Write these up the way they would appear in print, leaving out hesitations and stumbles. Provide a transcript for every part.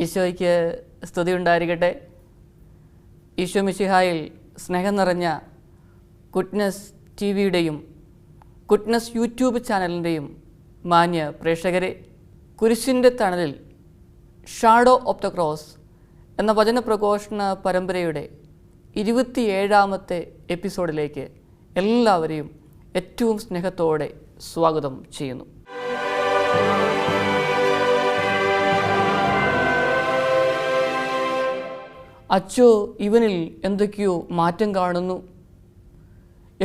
ഈശോയ്ക്ക് സ്തുതി ഉണ്ടായിരിക്കട്ടെ. ഈശോ മിശിഹായിൽ സ്നേഹം നിറഞ്ഞ ഗുഡ്നസ് TV-യുടെയും ഗുഡ്നസ് യൂട്യൂബ് ചാനലിൻ്റെയും മാന്യ പ്രേക്ഷകരെ, കുരിശിൻ്റെ തണലിൽ ഷാഡോ ഓഫ് ദ ക്രോസ് എന്ന വചനപ്രഘോഷണ പരമ്പരയുടെ 27ാമത്തെ എപ്പിസോഡിലേക്ക് എല്ലാവരെയും ഏറ്റവും സ്നേഹത്തോടെ സ്വാഗതം ചെയ്യുന്നു. അച്ചോ, ഇവനിൽ എന്തൊക്കെയോ മാറ്റം കാണുന്നു.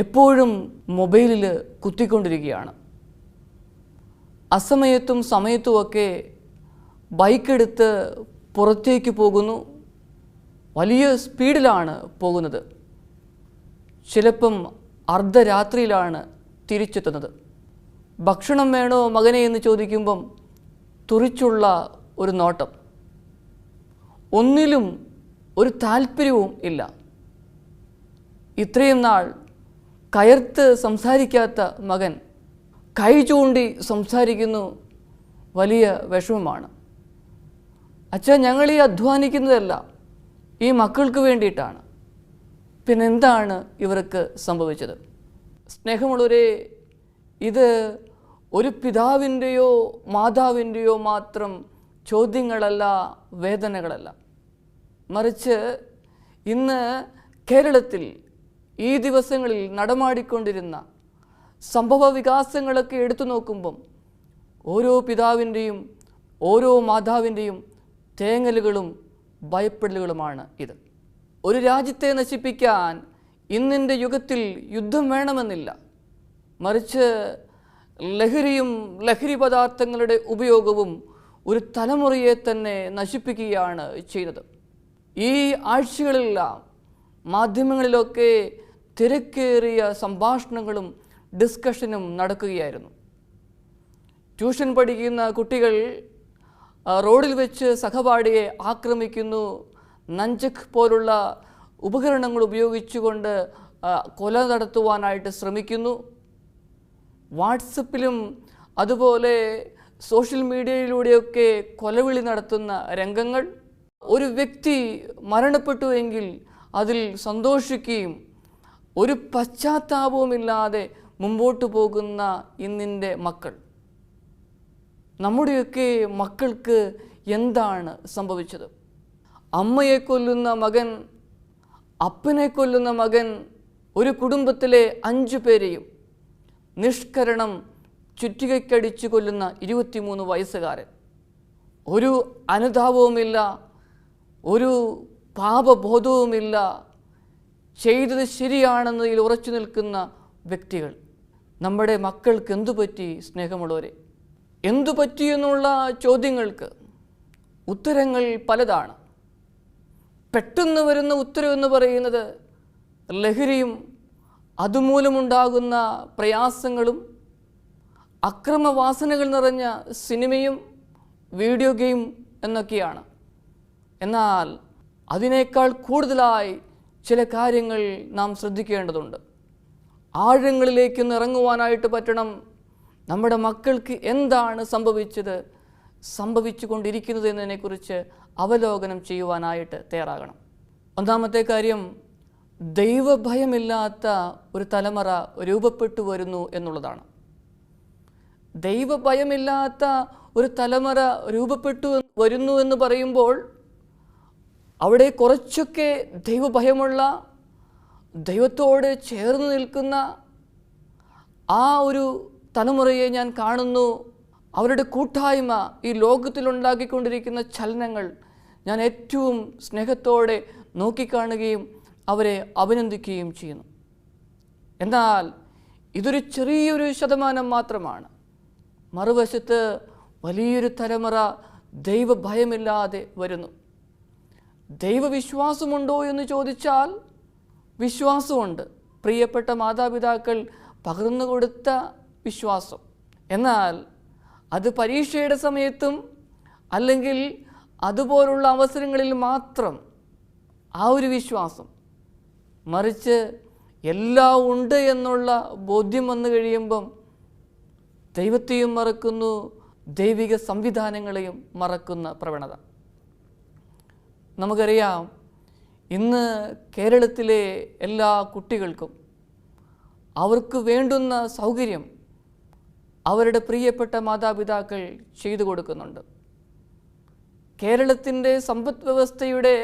എപ്പോഴും മൊബൈലിൽ കുത്തിക്കൊണ്ടിരിക്കുകയാണ്. അസമയത്തും സമയത്തുമൊക്കെ ബൈക്കെടുത്ത് പുറത്തേക്ക് പോകുന്നു. വലിയ സ്പീഡിലാണ് പോകുന്നത്. ചിലപ്പം അർദ്ധരാത്രിയിലാണ് തിരിച്ചെത്തുന്നത്. ഭക്ഷണം വേണോ മകനെ എന്ന് ചോദിക്കുമ്പം തുറിച്ചുള്ള ഒരു നോട്ടം. ഒന്നിലും ഒരു താല്പര്യവും ഇല്ല. ഇത്രയും നാൾ കയർത്ത് സംസാരിക്കാത്ത മകൻ കൈ ചൂണ്ടി സംസാരിക്കുന്നു. വലിയ വിഷമമാണ്. അച്ഛാ, ഞങ്ങൾ ഈ അധ്വാനിക്കുന്നതല്ല ഈ മക്കൾക്ക് വേണ്ടിയിട്ടാണ്. പിന്നെന്താണ് ഇവർക്ക് സംഭവിച്ചത്? സ്നേഹമുള്ളവരെ, ഇത് ഒരു പിതാവിൻ്റെയോ മാതാവിൻ്റെയോ മാത്രം ചോദ്യങ്ങളല്ല, വേദനകളല്ല. മറിച്ച് ഇന്ന് കേരളത്തിൽ ഈ ദിവസങ്ങളിൽ നടമാടിക്കൊണ്ടിരുന്ന സംഭവ വികാസങ്ങളൊക്കെ എടുത്തു നോക്കുമ്പം ഓരോ പിതാവിൻ്റെയും ഓരോ മാതാവിൻ്റെയും തേങ്ങലുകളും ഭയപ്പെടലുകളുമാണ് ഇത്. ഒരു രാജ്യത്തെ നശിപ്പിക്കാൻ ഇന്നിൻ്റെ യുഗത്തിൽ യുദ്ധം വേണമെന്നില്ല. മറിച്ച് ലഹരിയും ലഹരി പദാർത്ഥങ്ങളുടെ ഉപയോഗവും ഒരു തലമുറയെ തന്നെ നശിപ്പിക്കുകയാണ് ചെയ്തത്. ഈ ആഴ്ചകളിലെല്ലാം മാധ്യമങ്ങളിലൊക്കെ തിരക്കേറിയ സംഭാഷണങ്ങളും ഡിസ്കഷനും നടക്കുകയായിരുന്നു. ട്യൂഷൻ പഠിക്കുന്ന കുട്ടികൾ റോഡിൽ വെച്ച് സഹപാഠിയെ ആക്രമിക്കുന്നു. നഞ്ചക് പോലുള്ള ഉപകരണങ്ങൾ ഉപയോഗിച്ചുകൊണ്ട് കൊല നടത്തുവാനായിട്ട് ശ്രമിക്കുന്നു. വാട്സപ്പിലും അതുപോലെ സോഷ്യൽ മീഡിയയിലൂടെയൊക്കെ കൊലവിളി നടത്തുന്ന രംഗങ്ങൾ. ഒരു വ്യക്തി മരണപ്പെട്ടുവെങ്കിൽ അതിൽ സന്തോഷിക്കുകയും ഒരു പശ്ചാത്താപവുമില്ലാതെ മുമ്പോട്ട് പോകുന്ന ഇന്നിൻ്റെ മക്കൾ. നമ്മുടെയൊക്കെ മക്കൾക്ക് എന്താണ് സംഭവിച്ചത്? അമ്മയെ കൊല്ലുന്ന മകൻ, അപ്പനെ കൊല്ലുന്ന മകൻ, ഒരു കുടുംബത്തിലെ 5 പേരെയും നിഷ്കരണം ചുറ്റികയ്ക്കടിച്ചു കൊല്ലുന്ന 23 വയസ്സുകാരൻ. ഒരു അനുതാപവുമില്ല, ഒരു പാപബോധവുമില്ല. ചെയ്തത് ശരിയാണെന്നതിൽ ഉറച്ചു നിൽക്കുന്ന വ്യക്തികൾ. നമ്മുടെ മക്കൾക്ക് എന്തു പറ്റി? സ്നേഹമുള്ളവരെ, എന്തു പറ്റിയെന്നുള്ള ചോദ്യങ്ങൾക്ക് ഉത്തരങ്ങൾ പലതാണ്. പെട്ടെന്ന് വരുന്ന ഉത്തരവെന്ന് പറയുന്നത് ലഹരിയും അതുമൂലമുണ്ടാകുന്ന പ്രയാസങ്ങളും അക്രമവാസനകൾ നിറഞ്ഞ സിനിമയും വീഡിയോ ഗെയിം എന്നൊക്കെയാണ്. എന്നാൽ അതിനേക്കാൾ കൂടുതലായി ചില കാര്യങ്ങൾ നാം ശ്രദ്ധിക്കേണ്ടതുണ്ട്. ആഴങ്ങളിലേക്ക് ഇറങ്ങുവാനായിട്ട് പറ്റണം. നമ്മുടെ മക്കൾക്ക് എന്താണ് സംഭവിച്ചത്, സംഭവിച്ചു കൊണ്ടിരിക്കുന്നത് എന്നതിനെക്കുറിച്ച് അവലോകനം ചെയ്യുവാനായിട്ട് തയ്യാറാകണം. ഒന്നാമത്തെ കാര്യം, ദൈവഭയമില്ലാത്ത ഒരു തലമുറ രൂപപ്പെട്ടു വരുന്നു എന്നുള്ളതാണ്. ദൈവഭയമില്ലാത്ത ഒരു തലമുറ രൂപപ്പെട്ടു വരുന്നു എന്ന് പറയുമ്പോൾ അവിടെ കുറച്ചൊക്കെ ദൈവഭയമുള്ള, ദൈവത്തോട് ചേർന്ന് നിൽക്കുന്ന ആ ഒരു തലമുറയെ ഞാൻ കാണുന്നു. അവരുടെ കൂട്ടായ്മ, ഈ ലോകത്തിലുണ്ടാക്കിക്കൊണ്ടിരിക്കുന്ന ചലനങ്ങൾ ഞാൻ ഏറ്റവും സ്നേഹത്തോടെ നോക്കിക്കാണുകയും അവരെ അഭിനന്ദിക്കുകയും ചെയ്യുന്നു. എന്നാൽ ഇതൊരു ചെറിയൊരു ശതമാനം മാത്രമാണ്. മറുവശത്ത് വലിയൊരു തലമുറ ദൈവഭയമില്ലാതെ വരുന്നു. ദൈവവിശ്വാസമുണ്ടോ എന്ന് ചോദിച്ചാൽ വിശ്വാസമുണ്ട്. പ്രിയപ്പെട്ട മാതാപിതാക്കൾ പകർന്നു കൊടുത്ത വിശ്വാസം. എന്നാൽ അത് പരീക്ഷയുടെ സമയത്തും അല്ലെങ്കിൽ അതുപോലുള്ള അവസരങ്ങളിൽ മാത്രം ആ ഒരു വിശ്വാസം. മറിച്ച് എല്ലാം ഉണ്ട് എന്നുള്ള ബോധ്യം വന്നു കഴിയുമ്പം ദൈവത്തെയും മറക്കുന്നു, ദൈവിക സംവിധാനങ്ങളെയും മറക്കുന്ന പ്രവണത. നമുക്കറിയാം, ഇന്ന് കേരളത്തിലെ എല്ലാ കുട്ടികൾക്കും അവർക്ക് വേണ്ടുന്ന സൗകര്യം അവരുടെ പ്രിയപ്പെട്ട മാതാപിതാക്കൾ ചെയ്തു കൊടുക്കുന്നുണ്ട്. കേരളത്തിൻ്റെ സമ്പദ് വ്യവസ്ഥയുടെ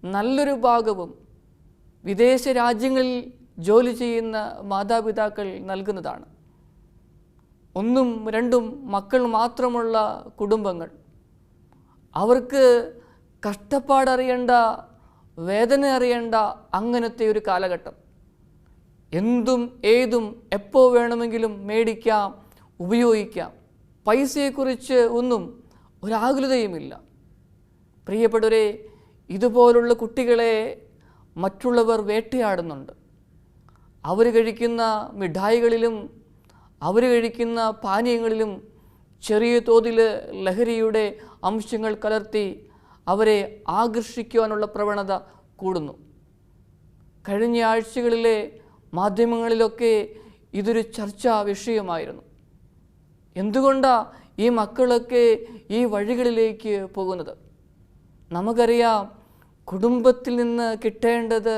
നല്ലൊരു ഭാഗവും വിദേശ രാജ്യങ്ങളിൽ ജോലി ചെയ്യുന്ന മാതാപിതാക്കൾ നൽകുന്നതാണ്. 1 2 മക്കൾ മാത്രമുള്ള കുടുംബങ്ങൾ, അവർക്ക് കഷ്ടപ്പാടറിയേണ്ട, വേദന അറിയേണ്ട അങ്ങനത്തെ ഒരു കാലഘട്ടം. എന്തും ഏതും എപ്പോൾ വേണമെങ്കിലും മേടിക്കാം, ഉപയോഗിക്കാം. പൈസയെക്കുറിച്ച് ഒന്നും ഒരാകുലതയുമില്ല. പ്രിയപ്പെട്ടവരെ, ഇതുപോലുള്ള കുട്ടികളെ മറ്റുള്ളവർ വേട്ടയാടുന്നുണ്ട്. അവർ കഴിക്കുന്ന മിഠായികളിലും അവർ കഴിക്കുന്ന പാനീയങ്ങളിലും ചെറിയ തോതിൽ ലഹരിയുടെ അംശങ്ങൾ കലർത്തി അവരെ ആകർഷിക്കുവാനുള്ള പ്രവണത കൂടുന്നു. കഴിഞ്ഞ ആഴ്ചകളിലെ മാധ്യമങ്ങളിലൊക്കെ ഇതൊരു ചർച്ചാ വിഷയമായിരുന്നു. എന്തുകൊണ്ടാണ് ഈ മക്കളൊക്കെ ഈ വഴികളിലേക്ക് പോകുന്നത്? നമുക്കറിയാം, കുടുംബത്തിൽ നിന്ന് കിട്ടേണ്ടത്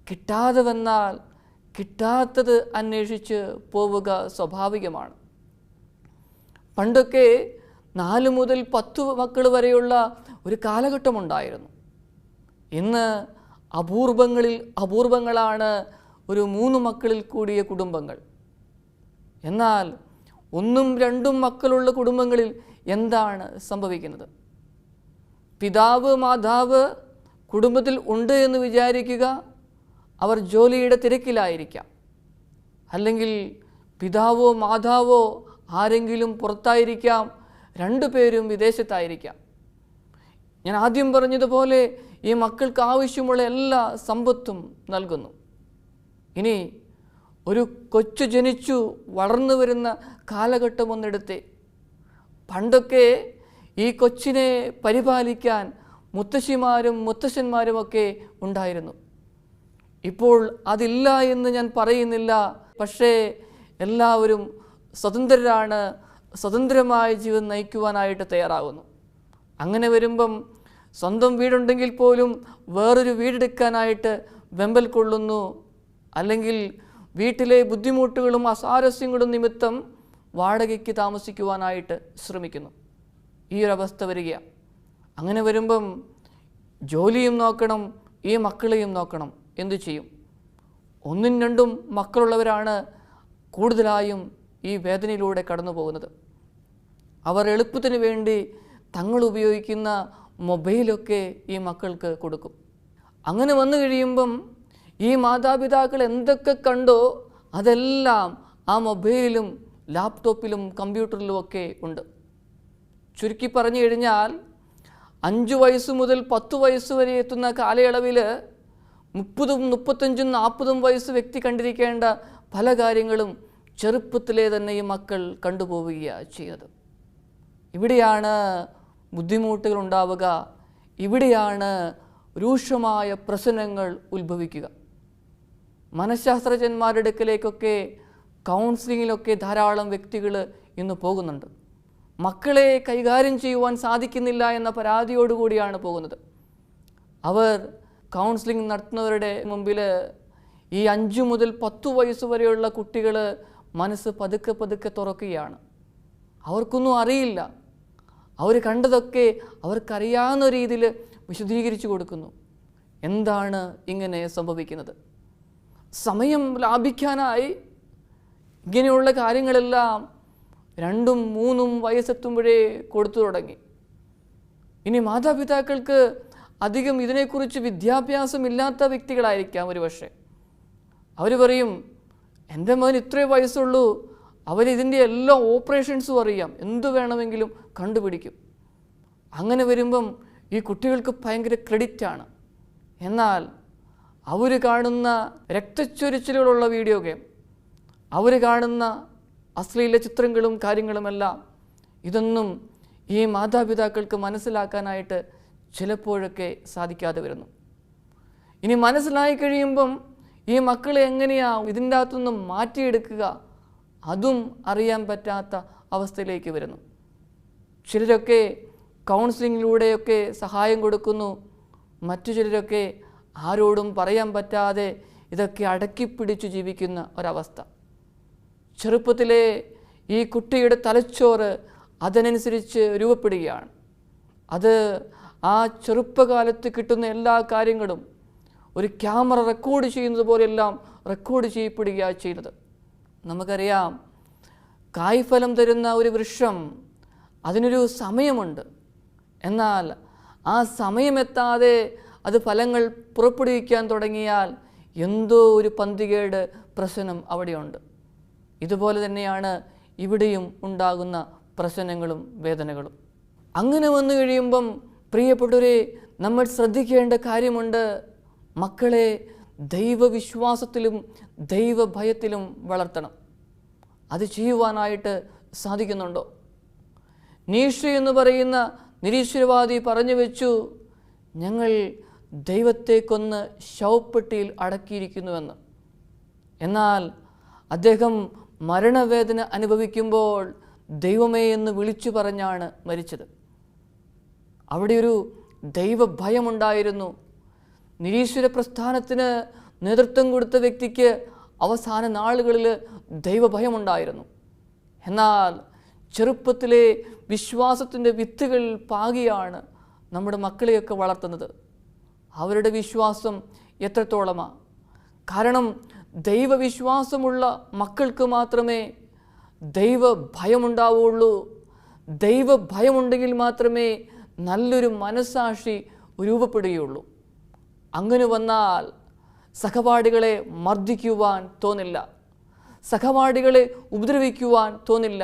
കിട്ടാതെ വന്നാൽ കിട്ടാത്തത് അന്വേഷിച്ച് പോവുക സ്വാഭാവികമാണ്. പണ്ടൊക്കെ 4 മുതൽ 10 മക്കൾ വരെയുള്ള ഒരു കാലഘട്ടമുണ്ടായിരുന്നു. ഇന്ന് അപൂർവങ്ങളാണ് ഒരു 3 മക്കളിൽ കൂടിയ കുടുംബങ്ങൾ. എന്നാൽ 1 2 മക്കളുള്ള കുടുംബങ്ങളിൽ എന്താണ് സംഭവിക്കുന്നത്? പിതാവ് മാതാവ് കുടുംബത്തിൽ ഉണ്ട് എന്ന് വിചാരിക്കുക, അവർ ജോലിയുടെ തിരക്കിലായിരിക്കാം. അല്ലെങ്കിൽ പിതാവോ മാതാവോ ആരെങ്കിലും പുറത്തായിരിക്കാം, 2 പേരും വിദേശത്തായിരിക്കാം. ഞാൻ ആദ്യം പറഞ്ഞതുപോലെ ഈ മക്കൾക്ക് ആവശ്യമുള്ള എല്ലാ സമ്പത്തും നൽകുന്നു. ഇനി ഒരു കൊച്ചു ജനിച്ചു വളർന്നു വരുന്ന കാലഘട്ടം ഒന്നെടുത്തേ. പണ്ടൊക്കെ ഈ കൊച്ചിനെ പരിപാലിക്കാൻ മുത്തശ്ശിമാരും മുത്തശ്ശന്മാരുമൊക്കെ ഉണ്ടായിരുന്നു. ഇപ്പോൾ അതില്ല എന്ന് ഞാൻ പറയുന്നില്ല. പക്ഷേ എല്ലാവരും സ്വതന്ത്രരാണ്, സ്വതന്ത്രമായ ജീവിതം നയിക്കുവാനായിട്ട് തയ്യാറാകുന്നു. അങ്ങനെ വരുമ്പം സ്വന്തം വീടുണ്ടെങ്കിൽ പോലും വേറൊരു വീടെടുക്കാനായിട്ട് വെമ്പൽ കൊള്ളുന്നു. അല്ലെങ്കിൽ വീട്ടിലെ ബുദ്ധിമുട്ടുകളും അസാരസ്യങ്ങളും നിമിത്തം വാടകയ്ക്ക് താമസിക്കുവാനായിട്ട് ശ്രമിക്കുന്നു. ഈ ഒരവസ്ഥ വരികയാണ്. അങ്ങനെ വരുമ്പം ജോലിയും നോക്കണം, ഈ മക്കളെയും നോക്കണം. എന്തു ചെയ്യും? 1 2 മക്കളുള്ളവരാണ് കൂടുതലായും ഈ വേദനയിലൂടെ കടന്നു പോകുന്നത്. അവർ എളുപ്പത്തിന് വേണ്ടി തങ്ങൾ ഉപയോഗിക്കുന്ന മൊബൈലൊക്കെ ഈ മക്കൾക്ക് കൊടുക്കും. അങ്ങനെ വന്നു കഴിയുമ്പം ഈ മാതാപിതാക്കൾ എന്തൊക്കെ കണ്ടോ അതെല്ലാം ആ മൊബൈലിലും ലാപ്ടോപ്പിലും കമ്പ്യൂട്ടറിലും ഒക്കെ ഉണ്ട്. ചുരുക്കി പറഞ്ഞു കഴിഞ്ഞാൽ 5 വയസ്സ് മുതൽ 10 വയസ്സ് വരെ എത്തുന്ന കാലയളവിൽ 30 35 40 വയസ്സ് വ്യക്തി കണ്ടിരിക്കേണ്ട പല കാര്യങ്ങളും ചെറുപ്പത്തിലെ തന്നെ ഈ മക്കൾ കണ്ടുപോവുകയാണ് ചെയ്യുന്നത്. ഇവിടെയാണ് ബുദ്ധിമുട്ടുകൾ ഉണ്ടാവുക. ഇവിടെയാണ് രൂക്ഷമായ പ്രശ്നങ്ങൾ ഉത്ഭവിക്കുക. മനഃശാസ്ത്രജ്ഞന്മാരുടെ അടുക്കലേക്കൊക്കെ കൗൺസിലിങ്ങിലൊക്കെ ധാരാളം വ്യക്തികൾ ഇന്ന് പോകുന്നുണ്ട്. മക്കളെ കൈകാര്യം ചെയ്യുവാൻ സാധിക്കുന്നില്ല എന്ന പരാതിയോടുകൂടിയാണ് പോകുന്നത്. അവർ കൗൺസിലിംഗ് നടത്തുന്നവരുടെ മുമ്പിൽ ഈ 5 മുതൽ 10 വയസ്സ് വരെയുള്ള കുട്ടികൾ മനസ്സ് പതുക്കെ പതുക്കെ തുറക്കുകയാണ്. അവർക്കൊന്നും അറിയില്ല. അവർ കണ്ടതൊക്കെ അവർക്കറിയാവുന്ന രീതിയിൽ വിശദീകരിച്ചു കൊടുക്കുന്നു. എന്താണ് ഇങ്ങനെ സംഭവിക്കുന്നത്? സമയം ലാഭിക്കാനായി ഇങ്ങനെയുള്ള കാര്യങ്ങളെല്ലാം 2 3 വയസ്സെത്തുമ്പോഴേ കൊടുത്തു തുടങ്ങി. ഇനി മാതാപിതാക്കൾക്ക് അധികം ഇതിനെക്കുറിച്ച് വിദ്യാഭ്യാസമില്ലാത്ത വ്യക്തികളായിരിക്കാം ഒരു പക്ഷേ. അവർ പറയും, എൻ്റെ മകൻ ഇത്രേ വയസ്സുള്ളൂ, അവരിതിൻ്റെ എല്ലാ ഓപ്പറേഷൻസും അറിയാം, എന്തു വേണമെങ്കിലും കണ്ടുപിടിക്കും. അങ്ങനെ വരുമ്പം ഈ കുട്ടികൾക്ക് ഭയങ്കര ക്രെഡിറ്റാണ്. എന്നാൽ അവർ കാണുന്ന രക്തച്ചൊരിച്ചിലുകളുള്ള വീഡിയോ ഗെയിം, അവർ കാണുന്ന അശ്ലീല ചിത്രങ്ങളും കാര്യങ്ങളുമെല്ലാം, ഇതൊന്നും ഈ മാതാപിതാക്കൾക്ക് മനസ്സിലാക്കാനായിട്ട് ചിലപ്പോഴൊക്കെ സാധിക്കാതെ വരുന്നു. ഇനി മനസ്സിലായി കഴിയുമ്പം ഈ മക്കളെ എങ്ങനെയാണ് ഇതിൻ്റെ അകത്തുനിന്നും മാറ്റിയെടുക്കുക, അതും അറിയാൻ പറ്റാത്ത അവസ്ഥയിലേക്ക് വരുന്നു. ചിലരൊക്കെ കൗൺസിലിങ്ങിലൂടെയൊക്കെ സഹായം കൊടുക്കുന്നു. മറ്റു ചിലരൊക്കെ ആരോടും പറയാൻ പറ്റാതെ ഇതൊക്കെ അടക്കിപ്പിടിച്ചു ജീവിക്കുന്ന ഒരവസ്ഥ. ചെറുപ്പത്തിലെ ഈ കുട്ടിയുടെ തലച്ചോറ് അതിനനുസരിച്ച് രൂപപ്പെടുകയാണ്. അത് ആ ചെറുപ്പകാലത്ത് കിട്ടുന്ന എല്ലാ കാര്യങ്ങളും ഒരു ക്യാമറ റെക്കോർഡ് ചെയ്യുന്നത് പോലെയെല്ലാം റെക്കോർഡ് ചെയ്യപ്പെടുകയാണ് ചെയ്യുന്നത്. നമുക്കറിയാം, കായ്ഫലം തരുന്ന ഒരു വൃക്ഷം അതിനൊരു സമയമുണ്ട്. എന്നാൽ ആ സമയമെത്താതെ അത് ഫലങ്ങൾ പുറപ്പെടുവിക്കാൻ തുടങ്ങിയാൽ എന്തോ ഒരു പന്തികേട് പ്രശ്നം അവിടെയുണ്ട്. ഇതുപോലെ തന്നെയാണ് ഇവിടെയും ഉണ്ടാകുന്ന പ്രശ്നങ്ങളും വേദനകളും. അങ്ങനെ വന്നു കഴിയുമ്പം പ്രിയപ്പെട്ടവരെ, നമ്മൾ ശ്രദ്ധിക്കേണ്ട കാര്യമുണ്ട്. മക്കളെ ദൈവവിശ്വാസത്തിലും ദൈവഭയത്തിലും വളർത്തണം. അത് ചെയ്യുവാനായിട്ട് സാധിക്കുന്നുണ്ടോ? നീഷെ എന്ന് പറയുന്ന നിരീശ്വരവാദി പറഞ്ഞു വെച്ചു, ഞങ്ങൾ ദൈവത്തെ കൊന്ന് ശവപ്പെട്ടിയിൽ അടക്കിയിരിക്കുന്നുവെന്ന്. എന്നാൽ അദ്ദേഹം മരണവേദന അനുഭവിക്കുമ്പോൾ ദൈവമേ എന്ന് വിളിച്ചു പറഞ്ഞാണ് മരിച്ചത്. അവിടെ ഒരു ദൈവഭയമുണ്ടായിരുന്നു. നിരീശ്വര പ്രസ്ഥാനത്തിന് നേതൃത്വം കൊടുത്ത വ്യക്തിക്ക് അവസാന നാളുകളിൽ ദൈവഭയമുണ്ടായിരുന്നു. എന്നാൽ ചെറുപ്പത്തിലെ വിശ്വാസത്തിൻ്റെ വിത്തുകൾ പാകിയാണ് നമ്മുടെ മക്കളെയൊക്കെ വളർത്തുന്നത്. അവരുടെ വിശ്വാസം എത്രത്തോളമാണ്? കാരണം ദൈവവിശ്വാസമുള്ള മക്കൾക്ക് മാത്രമേ ദൈവഭയമുണ്ടാവുകയുള്ളൂ. ദൈവഭയമുണ്ടെങ്കിൽ മാത്രമേ നല്ലൊരു മനസ്സാക്ഷി രൂപപ്പെടുകയുള്ളൂ. അങ്ങനെ വന്നാൽ സഹപാഠികളെ മർദ്ദിക്കുവാൻ തോന്നില്ല, സഹപാഠികളെ ഉപദ്രവിക്കുവാൻ തോന്നില്ല.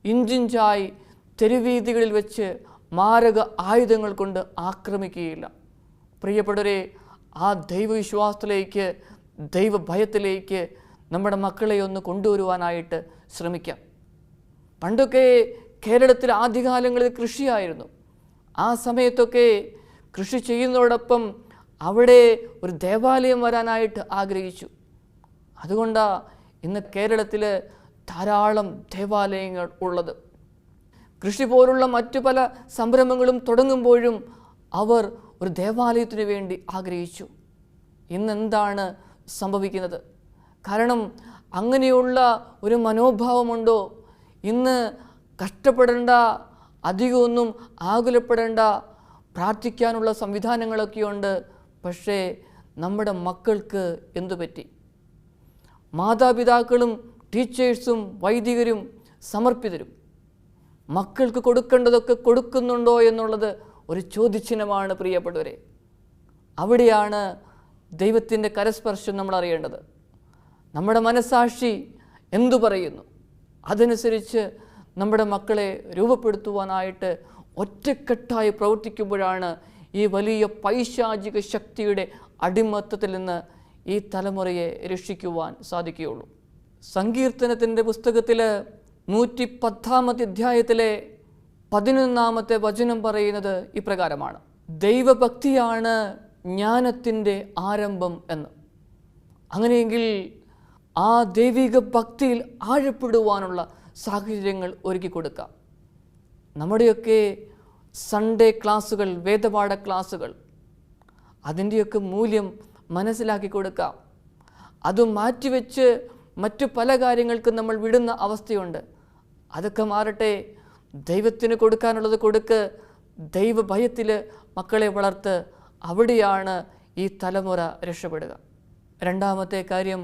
ഇഞ്ചിഞ്ചായി തെരുവീതികളിൽ വെച്ച് മാരക ആയുധങ്ങൾ കൊണ്ട് ആക്രമിക്കുകയില്ല. പ്രിയപ്പെട്ടവരെ, ആ ദൈവവിശ്വാസത്തിലേക്ക്, ദൈവഭയത്തിലേക്ക് നമ്മുടെ മക്കളെ ഒന്ന് കൊണ്ടുവരുവാനായിട്ട് ശ്രമിക്കാം. പണ്ടൊക്കെ കേരളത്തിൽ ആദ്യകാലങ്ങളിൽ കൃഷിയായിരുന്നു. ആ സമയത്തൊക്കെ കൃഷി ചെയ്യുന്നതോടൊപ്പം അവിടെ ഒരു ദേവാലയം വരാനായിട്ട് ആഗ്രഹിച്ചു. അതുകൊണ്ടാണ് ഇന്ന് കേരളത്തിൽ ധാരാളം ദേവാലയങ്ങൾ ഉള്ളത്. കൃഷി പോലുള്ള മറ്റു പല സംരംഭങ്ങളും തുടങ്ങുമ്പോഴും അവർ ഒരു ദേവാലയത്തിന് വേണ്ടി ആഗ്രഹിച്ചു. ഇന്നെന്താണ് സംഭവിക്കുന്നത്? കാരണം അങ്ങനെയുള്ള ഒരു മനോഭാവമുണ്ടോ? ഇന്ന് കഷ്ടപ്പെടേണ്ട, അധികമൊന്നും ആകുലപ്പെടേണ്ട, പ്രാർത്ഥിക്കാനുള്ള സംവിധാനങ്ങളൊക്കെയുണ്ട്. പക്ഷേ നമ്മുടെ മക്കൾക്ക് എന്തു പറ്റി? മാതാപിതാക്കളും ടീച്ചേഴ്സും വൈദികരും സമർപ്പിതരും മക്കൾക്ക് കൊടുക്കേണ്ടതൊക്കെ കൊടുക്കുന്നുണ്ടോ എന്നുള്ളത് ഒരു ചോദ്യചിഹ്നമാണ് പ്രിയപ്പെട്ടവരെ. അവിടെയാണ് ദൈവത്തിൻ്റെ കരസ്പർശം നമ്മൾ അറിയേണ്ടത്. നമ്മുടെ മനസ്സാക്ഷി എന്തു പറയുന്നു അതനുസരിച്ച് നമ്മുടെ മക്കളെ രൂപപ്പെടുത്തുവാനായിട്ട് ഒറ്റക്കെട്ടായി പ്രവർത്തിക്കുമ്പോഴാണ് ഈ വലിയ പൈശാചിക ശക്തിയുടെ അടിമത്തത്തിൽ നിന്ന് ഈ തലമുറയെ രക്ഷിക്കുവാൻ സാധിക്കുകയുള്ളൂ. സങ്കീർത്തനത്തിൻ്റെ പുസ്തകത്തിൽ 110-ാമത്തെ അധ്യായത്തിലെ 11-ാമത്തെ വചനം പറയുന്നത് ഇപ്രകാരമാണ്: ദൈവഭക്തിയാണ് ജ്ഞാനത്തിൻ്റെ ആരംഭം എന്ന്. അങ്ങനെയെങ്കിൽ ആ ദൈവിക ഭക്തിയിൽ ആഴപ്പെടുവാനുള്ള സാഹചര്യങ്ങൾ ഒരുക്കി കൊടുക്കാം. നമ്മുടെയൊക്കെ സൺഡേ ക്ലാസ്സുകൾ, വേദപാഠ ക്ലാസ്സുകൾ, അതിൻ്റെയൊക്കെ മൂല്യം മനസ്സിലാക്കി കൊടുക്കാം. അത് മാറ്റിവെച്ച് മറ്റു പല കാര്യങ്ങൾക്കും നമ്മൾ വിടുന്ന അവസ്ഥയുണ്ട്. അതൊക്കെ മാറട്ടെ. ദൈവത്തിന് കൊടുക്കാനുള്ളത് കൊടുക്ക്. ദൈവഭയത്തിൽ മക്കളെ വളർത്ത്. അവിടെയാണ് ഈ തലമുറ രക്ഷപ്പെടുക. രണ്ടാമത്തെ കാര്യം,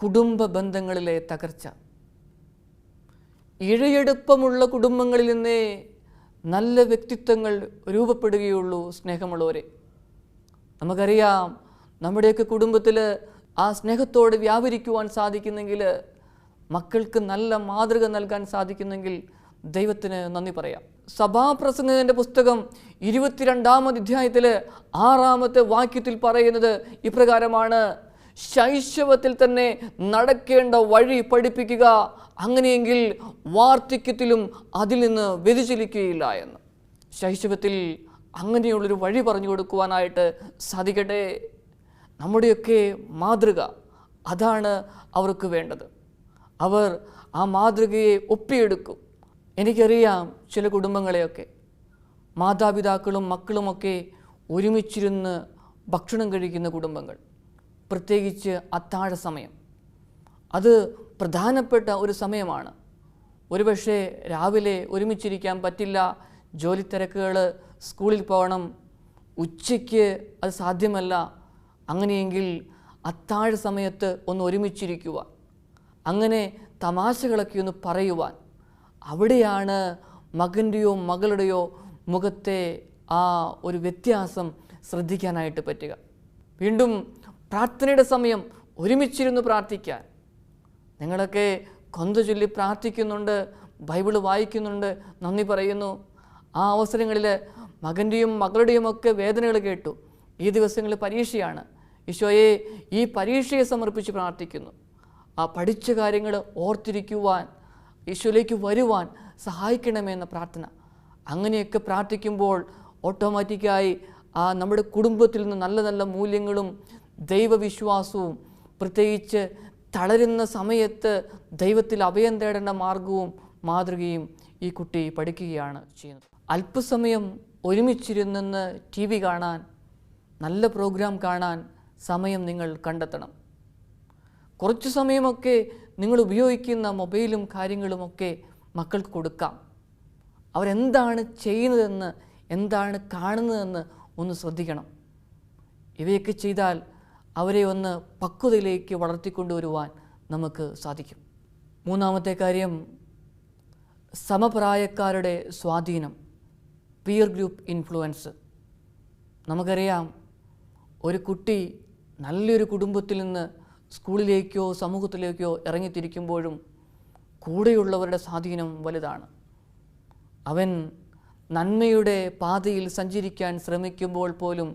കുടുംബ ബന്ധങ്ങളിലെ തകർച്ച. ഇഴയെടുപ്പമുള്ള കുടുംബങ്ങളിൽ നിന്നേ നല്ല വ്യക്തിത്വങ്ങൾ രൂപപ്പെടുകയുള്ളൂ. സ്നേഹമുള്ളവരെ, നമുക്കറിയാം, നമ്മുടെയൊക്കെ കുടുംബത്തിൽ ആ സ്നേഹത്തോടെ വ്യാപരിക്കുവാൻ സാധിക്കുന്നെങ്കിൽ, മക്കൾക്ക് നല്ല മാതൃക നൽകാൻ സാധിക്കുന്നെങ്കിൽ ദൈവത്തിന് നന്ദി പറയാം. സഭാപ്രസംഗകന്റെ പുസ്തകം 22-ാമത്തെ അധ്യായത്തിൽ 6-ാമത്തെ വാക്യത്തിൽ പറയുന്നത് ഇപ്രകാരമാണ്: ശൈശവത്തിൽ തന്നെ നടക്കേണ്ട വഴി പഠിപ്പിക്കുക, അങ്ങനെയെങ്കിൽ വാർദ്ധക്യത്തിലും അതിൽ നിന്ന് വ്യതിചലിക്കുകയില്ല എന്ന്. ശൈശവത്തിൽ അങ്ങനെയുള്ളൊരു വഴി പറഞ്ഞു കൊടുക്കുവാനായിട്ട് സാധിക്കട്ടെ. നമ്മുടെയൊക്കെ മാതൃക അതാണ് അവർക്ക് വേണ്ടത്. അവർ ആ മാതൃകയെ ഒപ്പിയെടുക്കും. എനിക്കറിയാം ചില കുടുംബങ്ങളെയൊക്കെ മാതാപിതാക്കളും മക്കളുമൊക്കെ ഒരുമിച്ചിരുന്ന് ഭക്ഷണം കഴിക്കുന്ന കുടുംബങ്ങൾ, പ്രത്യേകിച്ച് അത്താഴ സമയം, അത് പ്രധാനപ്പെട്ട ഒരു സമയമാണ്. ഒരുപക്ഷെ രാവിലെ ഒരുമിച്ചിരിക്കാൻ പറ്റില്ല, ജോലി തിരക്കുകൾ, സ്കൂളിൽ പോകണം, ഉച്ചയ്ക്ക് അത് സാധ്യമല്ല. അങ്ങനെയെങ്കിൽ അത്താഴ സമയത്ത് ഒന്ന് ഒരുമിച്ചിരിക്കുവാൻ, അങ്ങനെ തമാശകളൊക്കെ ഒന്ന് പറയുവാൻ, അവിടെയാണ് മകൻ്റെയോ മകളുടെയോ മുഖത്തെ ആ ഒരു വ്യത്യാസം ശ്രദ്ധിക്കാനായിട്ട് പറ്റുക. വീണ്ടും പ്രാർത്ഥനയുടെ സമയം, ഒരുമിച്ചിരുന്ന് പ്രാർത്ഥിക്കാൻ. നിങ്ങളൊക്കെ കൊന്ത ചൊല്ലി പ്രാർത്ഥിക്കുന്നുണ്ട്, ബൈബിൾ വായിക്കുന്നുണ്ട്, നന്ദി പറയുന്നു. ആ അവസരങ്ങളിൽ മകൻ്റെയും മകളുടെയും ഒക്കെ വേദനകൾ കേട്ടു. ഈ ദിവസങ്ങളിൽ പരീക്ഷയാണ്, ഈശോയെ ഈ പരീക്ഷയെ സമർപ്പിച്ച് പ്രാർത്ഥിക്കുന്നു. ആ പഠിച്ച കാര്യങ്ങൾ ഓർത്തിരിക്കുവാൻ, ഈശോയിലേക്ക് വരുവാൻ സഹായിക്കണമെന്ന പ്രാർത്ഥന. അങ്ങനെയൊക്കെ പ്രാർത്ഥിക്കുമ്പോൾ ഓട്ടോമാറ്റിക്കായി നമ്മുടെ കുടുംബത്തിൽ നിന്ന് നല്ല നല്ല മൂല്യങ്ങളും ദൈവവിശ്വാസവും, പ്രത്യേകിച്ച് തളരുന്ന സമയത്ത് ദൈവത്തിൽ അഭയം തേടേണ്ട മാർഗവും മാതൃകയും ഈ കുട്ടി പഠിക്കുകയാണ് ചെയ്യുന്നത്. അല്പസമയം ഒരുമിച്ചിരുന്ന് TV കാണാൻ, നല്ല പ്രോഗ്രാം കാണാൻ സമയം നിങ്ങൾ കണ്ടെത്തണം. കുറച്ച് സമയമൊക്കെ നിങ്ങൾ ഉപയോഗിക്കുന്ന മൊബൈലും കാര്യങ്ങളുമൊക്കെ മക്കൾക്ക് കൊടുക്കാം. അവരെന്താണ് ചെയ്യുന്നതെന്ന്, എന്താണ് കാണുന്നതെന്ന് ഒന്ന് ശ്രദ്ധിക്കണം. ഇവയൊക്കെ ചെയ്താൽ അവരെ ഒന്ന് പക്വതയിലേക്ക് വളർത്തിക്കൊണ്ടുവരുവാൻ നമുക്ക് സാധിക്കും. മൂന്നാമത്തെ കാര്യം, സമപ്രായക്കാരുടെ സ്വാധീനം, പിയർ ഗ്രൂപ്പ് ഇൻഫ്ലുവൻസ്. നമുക്കറിയാം, ഒരു കുട്ടി നല്ലൊരു കുടുംബത്തിൽ നിന്ന് സ്കൂളിലേക്കോ സമൂഹത്തിലേക്കോ ഇറങ്ങിത്തിരിക്കുമ്പോഴും കൂടെയുള്ളവരുടെ സ്വാധീനം വലുതാണ്. അവൻ നന്മയുടെ പാതയിൽ സഞ്ചരിക്കാൻ ശ്രമിക്കുമ്പോൾ പോലും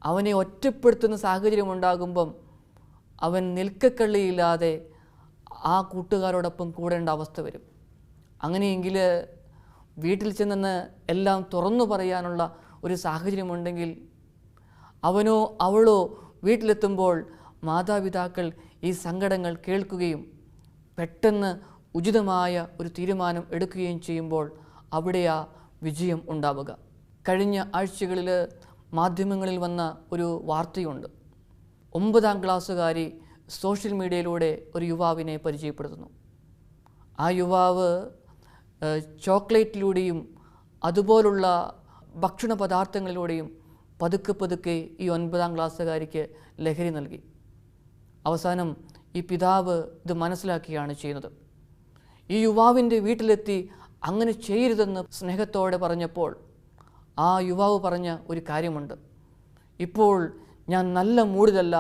അവനെ ഒറ്റപ്പെടുത്തുന്ന സാഹചര്യമുണ്ടാകുമ്പം അവൻ നിൽക്കക്കള്ളിയില്ലാതെ ആ കൂട്ടുകാരോടൊപ്പം കൂടേണ്ട അവസ്ഥ വരും. അങ്ങനെയെങ്കിൽ വീട്ടിൽ ചെന്ന് എല്ലാം തുറന്നു പറയാനുള്ള ഒരു സാഹചര്യമുണ്ടെങ്കിൽ അവനോ അവളോ വീട്ടിലെത്തുമ്പോൾ മാതാപിതാക്കൾ ഈ സങ്കടങ്ങൾ കേൾക്കുകയും പെട്ടെന്ന് ഉചിതമായ ഒരു തീരുമാനം എടുക്കുകയും ചെയ്യുമ്പോൾ അവിടെയാ വിജയം ഉണ്ടാവുക. കഴിഞ്ഞ ആഴ്ചകളിൽ മാധ്യമങ്ങളിൽ വന്ന ഒരു വാർത്തയുണ്ട്. 9ാം ക്ലാസ്സുകാരി സോഷ്യൽ മീഡിയയിലൂടെ ഒരു യുവാവിനെ പരിചയപ്പെടുത്തുന്നു. ആ യുവാവ് ചോക്ലേറ്റിലൂടെയും അതുപോലുള്ള ഭക്ഷണ പദാർത്ഥങ്ങളിലൂടെയും പതുക്കെ പതുക്കെ ഈ 9ാം ക്ലാസ്സുകാരിക്ക് ലഹരി നൽകി. അവസാനം ഈ പിതാവ് ഇത് മനസ്സിലാക്കിയാണ് ചെയ്യുന്നത്. ഈ യുവാവിൻ്റെ വീട്ടിലെത്തി അങ്ങനെ ചെയ്യരുതെന്ന് സ്നേഹത്തോടെ പറഞ്ഞപ്പോൾ ആ യുവാവ് പറഞ്ഞ ഒരു കാര്യമുണ്ട്, ഇപ്പോൾ ഞാൻ നല്ല മൂഡിലല്ല,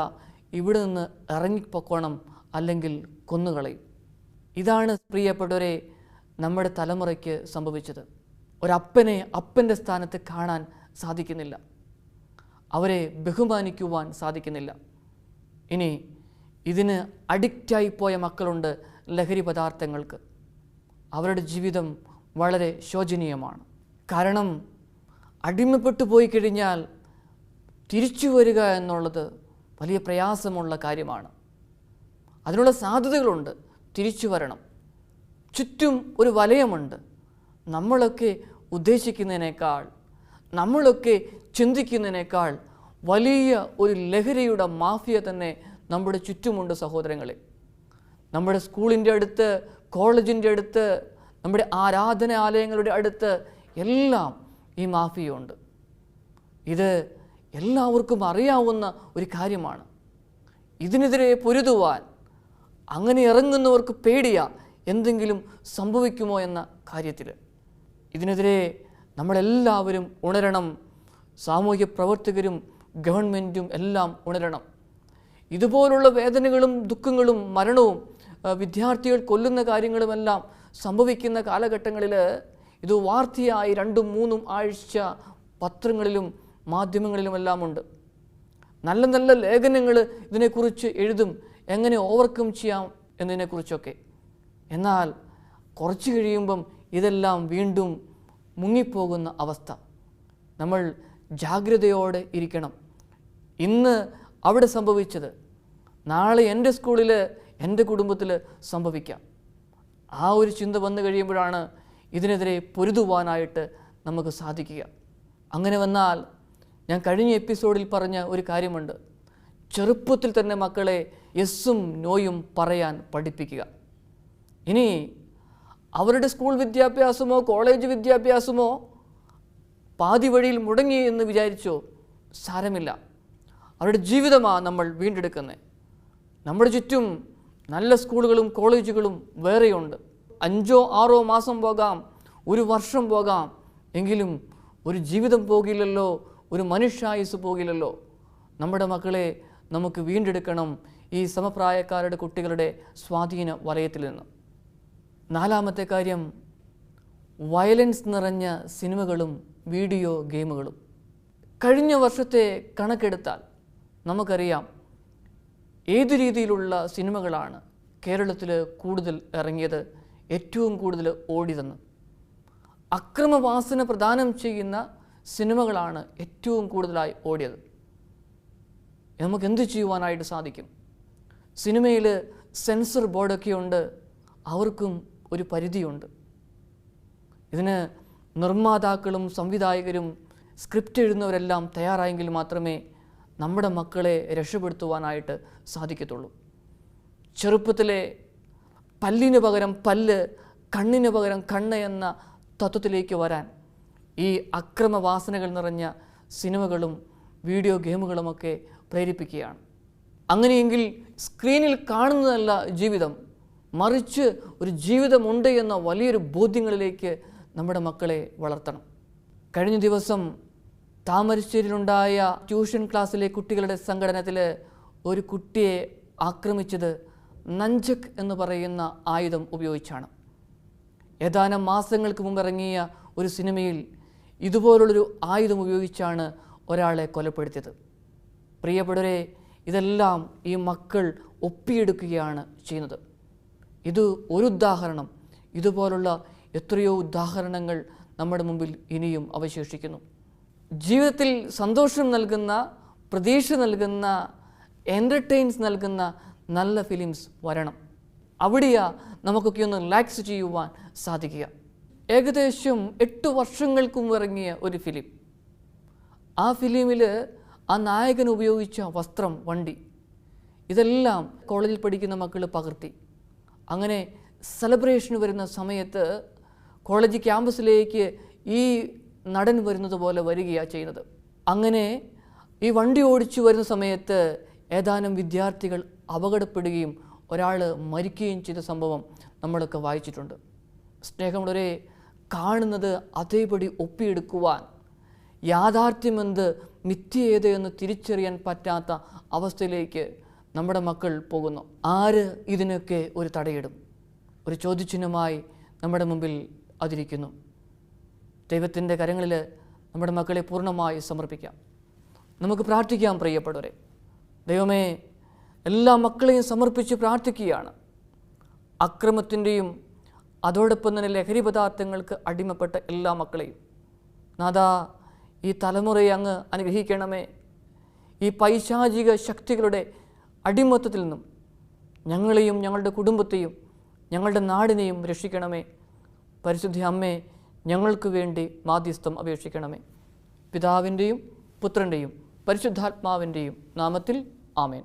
ഇവിടെ നിന്ന് ഇറങ്ങിപ്പോക്കണം, അല്ലെങ്കിൽ കൊന്നുകളയും. ഇതാണ് പ്രിയപ്പെട്ടവരെ നമ്മുടെ തലമുറയ്ക്ക് സംഭവിച്ചത്. ഒരപ്പനെ അപ്പൻ്റെ സ്ഥാനത്ത് കാണാൻ സാധിക്കുന്നില്ല, അവരെ ബഹുമാനിക്കുവാൻ സാധിക്കുന്നില്ല. ഇനി ഇതിന് അഡിക്റ്റായിപ്പോയ മക്കളുണ്ട്, ലഹരി പദാർത്ഥങ്ങൾക്ക്. അവരുടെ ജീവിതം വളരെ ശോചനീയമാണ്. കാരണം അടിമപ്പെട്ടു പോയി കഴിഞ്ഞാൽ തിരിച്ചു വരിക എന്നുള്ളത് വലിയ പ്രയാസമുള്ള കാര്യമാണ്. അതിനുള്ള സാധ്യതകളുണ്ട്, തിരിച്ചു വരണം. ചുറ്റും ഒരു വലയമുണ്ട്. നമ്മളൊക്കെ ഉദ്ദേശിക്കുന്നതിനേക്കാൾ, നമ്മളൊക്കെ ചിന്തിക്കുന്നതിനേക്കാൾ വലിയ ഒരു ലഹരിയുടെ മാഫിയ തന്നെ നമ്മുടെ ചുറ്റുമുണ്ട് സഹോദരങ്ങളെ. നമ്മുടെ സ്കൂളിൻ്റെ അടുത്ത്, കോളേജിൻ്റെ അടുത്ത്, നമ്മുടെ ആരാധനാലയങ്ങളുടെ അടുത്ത് എല്ലാം ഈ മാഫിയുണ്ട്. ഇത് എല്ലാവർക്കും അറിയാവുന്ന ഒരു കാര്യമാണ്. ഇതിനെതിരെ പൊരുതുവാൻ അങ്ങനെ ഇറങ്ങുന്നവർക്ക് പേടിയാ എന്തെങ്കിലും സംഭവിക്കുമോ എന്ന കാര്യത്തിൽ. ഇതിനെതിരെ നമ്മളെല്ലാവരും ഉണരണം. സാമൂഹ്യ പ്രവർത്തകരും ഗവൺമെൻറ്റും എല്ലാം ഉണരണം. ഇതുപോലുള്ള വേദനകളും ദുഃഖങ്ങളും മരണവും വിദ്യാർത്ഥികൾ കൊല്ലുന്ന കാര്യങ്ങളുമെല്ലാം സംഭവിക്കുന്ന കാലഘട്ടങ്ങളിൽ ഇത് വാർത്തയായി 2-3 ആഴ്ച പത്രങ്ങളിലും മാധ്യമങ്ങളിലുമെല്ലാം ഉണ്ട്. നല്ല നല്ല ലേഖനങ്ങൾ ഇതിനെക്കുറിച്ച് എഴുതും, എങ്ങനെ ഓവർകം ചെയ്യാം എന്നതിനെക്കുറിച്ചൊക്കെ. എന്നാൽ കുറച്ച് കഴിയുമ്പം ഇതെല്ലാം വീണ്ടും മുങ്ങിപ്പോകുന്ന അവസ്ഥ. നമ്മൾ ജാഗ്രതയോടെ ഇരിക്കണം. ഇന്ന് അവിടെ സംഭവിച്ചത് നാളെ എൻ്റെ സ്കൂളിൽ, എൻ്റെ കുടുംബത്തിൽ സംഭവിക്കാം. ആ ഒരു ചിന്ത വന്നു ഇതിനെതിരെ പൊരുതുവാനായിട്ട് നമുക്ക് സാധിക്കുക. അങ്ങനെ വന്നാൽ ഞാൻ കഴിഞ്ഞ എപ്പിസോഡിൽ പറഞ്ഞ ഒരു കാര്യമുണ്ട്. ചെറുപ്പത്തിൽ തന്നെ മക്കളെ യെസ്സും നോയും പറയാൻ പഠിപ്പിക്കുക. ഇനി അവരുടെ സ്കൂൾ വിദ്യാഭ്യാസമോ കോളേജ് വിദ്യാഭ്യാസമോ പാതി വഴിയിൽ മുടങ്ങി എന്ന് വിചാരിച്ചോ സാരമില്ല. അവരുടെ ജീവിതമാണ് നമ്മൾ വീണ്ടെടുക്കുന്നത്. നമ്മുടെ ചുറ്റും നല്ല സ്കൂളുകളും കോളേജുകളും വേറെയുണ്ട്. 5-6 മാസം പോകാം, 1 വർഷം പോകാം, എങ്കിലും ഒരു ജീവിതം പോകില്ലല്ലോ, ഒരു മനുഷ്യായുസ് പോകില്ലല്ലോ. നമ്മുടെ മക്കളെ നമുക്ക് വീണ്ടെടുക്കണം ഈ സമപ്രായക്കാരുടെ കുട്ടികളുടെ സ്വാധീന വലയത്തിൽ നിന്ന്. 4ാമത്തെ കാര്യം, വയലൻസ് നിറഞ്ഞ സിനിമകളും വീഡിയോ ഗെയിമുകളും. കഴിഞ്ഞ വർഷത്തെ കണക്കെടുത്താൽ നമുക്കറിയാം ഏതു രീതിയിലുള്ള സിനിമകളാണ് കേരളത്തിൽ കൂടുതൽ ഇറങ്ങിയത്, ഏറ്റവും കൂടുതൽ ഓടിയതെന്ന്. അക്രമവാസന പ്രദാനം ചെയ്യുന്ന സിനിമകളാണ് ഏറ്റവും കൂടുതലായി ഓടിയത്. നമുക്ക് എന്ത് ചെയ്യുവാനായിട്ട് സാധിക്കും? സിനിമയിൽ സെൻസർ ബോർഡൊക്കെ ഉണ്ട്, അവർക്കും ഒരു പരിധിയുണ്ട്. ഇതിന് നിർമ്മാതാക്കളും സംവിധായകരും സ്ക്രിപ്റ്റ് എഴുതുന്നവരെല്ലാം തയ്യാറായെങ്കിൽ മാത്രമേ നമ്മുടെ മക്കളെ രക്ഷപ്പെടുത്തുവാനായിട്ട് സാധിക്കത്തുള്ളൂ. ചെറുപ്പത്തിലെ പല്ലിന് പകരം പല്ല്, കണ്ണിന് പകരം കണ്ണ് എന്ന തത്വത്തിലേക്ക് വരാൻ ഈ അക്രമവാസനകൾ നിറഞ്ഞ സിനിമകളും വീഡിയോ ഗെയിമുകളുമൊക്കെ പ്രേരിപ്പിക്കുകയാണ്. അങ്ങനെയെങ്കിൽ സ്ക്രീനിൽ കാണുന്നതല്ല ജീവിതം, മറിച്ച് ഒരു ജീവിതമുണ്ട് എന്ന വലിയൊരു ബോധ്യങ്ങളിലേക്ക് നമ്മുടെ മക്കളെ വളർത്തണം. കഴിഞ്ഞ ദിവസം താമരശ്ശേരിയിലുണ്ടായ ട്യൂഷൻ ക്ലാസ്സിലെ കുട്ടികളുടെ സംഘടനത്തിൽ ഒരു കുട്ടിയെ ആക്രമിച്ചത് നഞ്ചക് എന്ന് പറയുന്ന ആയുധം ഉപയോഗിച്ചാണ്. ഏതാനും മാസങ്ങൾക്ക് മുമ്പ് ഇറങ്ങിയ ഒരു സിനിമയിൽ ഇതുപോലുള്ളൊരു ആയുധം ഉപയോഗിച്ചാണ് ഒരാളെ കൊലപ്പെടുത്തിയത്. പ്രിയപ്പെട്ടവരെ, ഇതെല്ലാം ഈ മക്കൾ ഒപ്പിയെടുക്കുകയാണ് ചെയ്യുന്നത്. ഇത് ഒരു ഉദാഹരണം. ഇതുപോലുള്ള എത്രയോ ഉദാഹരണങ്ങൾ നമ്മുടെ മുമ്പിൽ ഇനിയും അവശേഷിക്കുന്നു. ജീവിതത്തിൽ സന്തോഷം നൽകുന്ന, പ്രതീക്ഷ നൽകുന്ന, എൻ്റർടൈൻസ് നൽകുന്ന നല്ല ഫിലിംസ് വരണം. അവിടെയാണ് നമുക്കൊക്കെ ഒന്ന് റിലാക്സ് ചെയ്യുവാൻ സാധിക്കുക. ഏകദേശം 8 വർഷങ്ങൾക്ക് മുമ്പ് ഇറങ്ങിയ ഒരു ഫിലിം. ആ ഫിലിമിൽ ആ നായകൻ ഉപയോഗിച്ച വസ്ത്രം, വണ്ടി, ഇതെല്ലാം കോളേജിൽ പഠിക്കുന്ന മക്കൾ പകർത്തി. അങ്ങനെ സെലിബ്രേഷൻ വരുന്ന സമയത്ത് കോളേജ് ക്യാമ്പസിലേക്ക് ഈ നടൻ വരുന്നത് പോലെ വരികയാണ് ചെയ്യുന്നത്. അങ്ങനെ ഈ വണ്ടി ഓടിച്ചു വരുന്ന സമയത്ത് ഏതാനും വിദ്യാർത്ഥികൾ അപകടപ്പെടുകയും ഒരാൾ മരിക്കുകയും ചെയ്ത സംഭവം നമ്മളൊക്കെ വായിച്ചിട്ടുണ്ട്. സ്നേഹമുള്ളവരെ, കാണുന്നത് അതേപടി ഒപ്പിയെടുക്കുവാൻ, യാഥാർത്ഥ്യമെന്ത് മിഥ്യേത് എന്ന് തിരിച്ചറിയാൻ പറ്റാത്ത അവസ്ഥയിലേക്ക് നമ്മുടെ മക്കൾ പോകുന്നു. ആര് ഇതിനൊക്കെ ഒരു തടയിടും? ഒരു ചോദ്യചിഹ്നമായി നമ്മുടെ മുമ്പിൽ അതിരിക്കുന്നു. ദൈവത്തിൻ്റെ കരങ്ങളിൽ നമ്മുടെ മക്കളെ പൂർണ്ണമായി സമർപ്പിക്കാം. നമുക്ക് പ്രാർത്ഥിക്കാം. പ്രിയപ്പെട്ടവരെ, ദൈവമേ, എല്ലാ മക്കളെയും സമർപ്പിച്ച് പ്രാർത്ഥിക്കുകയാണ്. അക്രമത്തിൻ്റെയും അതോടൊപ്പം തന്നെ ലഹരി പദാർത്ഥങ്ങൾക്ക് അടിമപ്പെട്ട എല്ലാ മക്കളെയും നാഥാ, ഈ തലമുറയെ അങ്ങ് അനുഗ്രഹിക്കണമേ. ഈ പൈശാചിക ശക്തികളുടെ അടിമത്തത്തിൽ നിന്നും ഞങ്ങളെയും ഞങ്ങളുടെ കുടുംബത്തെയും ഞങ്ങളുടെ നാടിനെയും രക്ഷിക്കണമേ. പരിശുദ്ധ അമ്മേ, ഞങ്ങൾക്ക് വേണ്ടി മാധ്യസ്ഥം അപേക്ഷിക്കണമേ. പിതാവിൻ്റെയും പുത്രൻ്റെയും പരിശുദ്ധാത്മാവിൻ്റെയും നാമത്തിൽ ആമേൻ.